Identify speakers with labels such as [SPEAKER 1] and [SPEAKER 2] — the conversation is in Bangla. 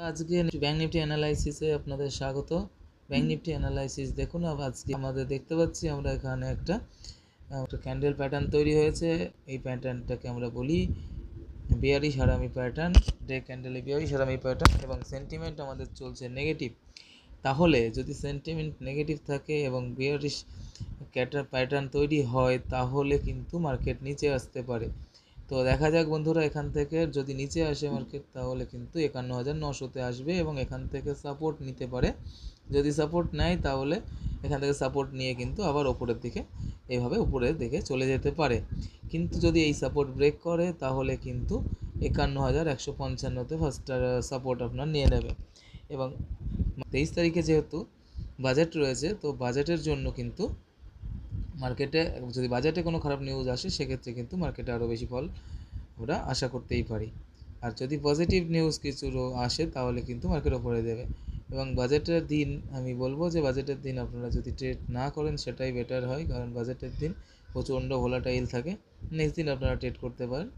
[SPEAKER 1] আজকে ব্যাংক নিফটি অ্যানালাইসিসে আপনাদের স্বাগত। ব্যাংক নিফটি অ্যানালাইসিস দেখুন, আজকে আমাদের দেখতে পাচ্ছি আমরা এখানে একটা ক্যান্ডেল প্যাটার্ন তৈরি হয়েছে। এই প্যাটার্নটাকে আমরা বলি বিয়ারিশ হারামি প্যাটার্ন, ডে ক্যান্ডেলে বিয়ারিশ হারামি প্যাটার্ন, এবং সেন্টিমেন্ট আমাদের চলছে নেগেটিভ। তাহলে যদি সেন্টিমেন্ট নেগেটিভ থাকে এবং বিয়ারিশ প্যাটার্ন তৈরি হয় তাহলে কিন্তু মার্কেট নিচে আসতে পারে। তো দেখা যাক বন্ধুরা, এখান থেকে যদি নিচে আসে মার্কেট তাহলে কিন্তু ৫১,৯০০-তে আসবে এবং এখান থেকে সাপোর্ট নিতে পারে। যদি সাপোর্ট নেয় তাহলে এখান থেকে সাপোর্ট নিয়ে কিন্তু আবার ওপরের দিকে এইভাবে উপরের দিকে চলে যেতে পারে। কিন্তু যদি এই সাপোর্ট ব্রেক করে তাহলে কিন্তু ৫১,১৫৫তে ফার্স্ট সাপোর্ট আপনার নিয়ে নেবে। এবং ২৩ তারিখে যেহেতু বাজেট রয়েছে, তো বাজেটের জন্য কিন্তু মার্কেটে যদি বাজেটে কোনো খারাপ নিউজ আসে সেক্ষেত্রে কিন্তু মার্কেটে আরও বেশি ফল আমরা আশা করতেই পারি। আর যদি পজিটিভ নিউজ কিছু আসে তাহলে কিন্তু মার্কেট ওপরে দেবে। এবং বাজেটের দিন আমি বলবো যে বাজেটের দিন আপনারা যদি ট্রেড না করেন সেটাই বেটার হয়, কারণ বাজেটের দিন প্রচণ্ড ভোলাটাইল থাকে। নেক্সট দিন আপনারা ট্রেড করতে পারেন।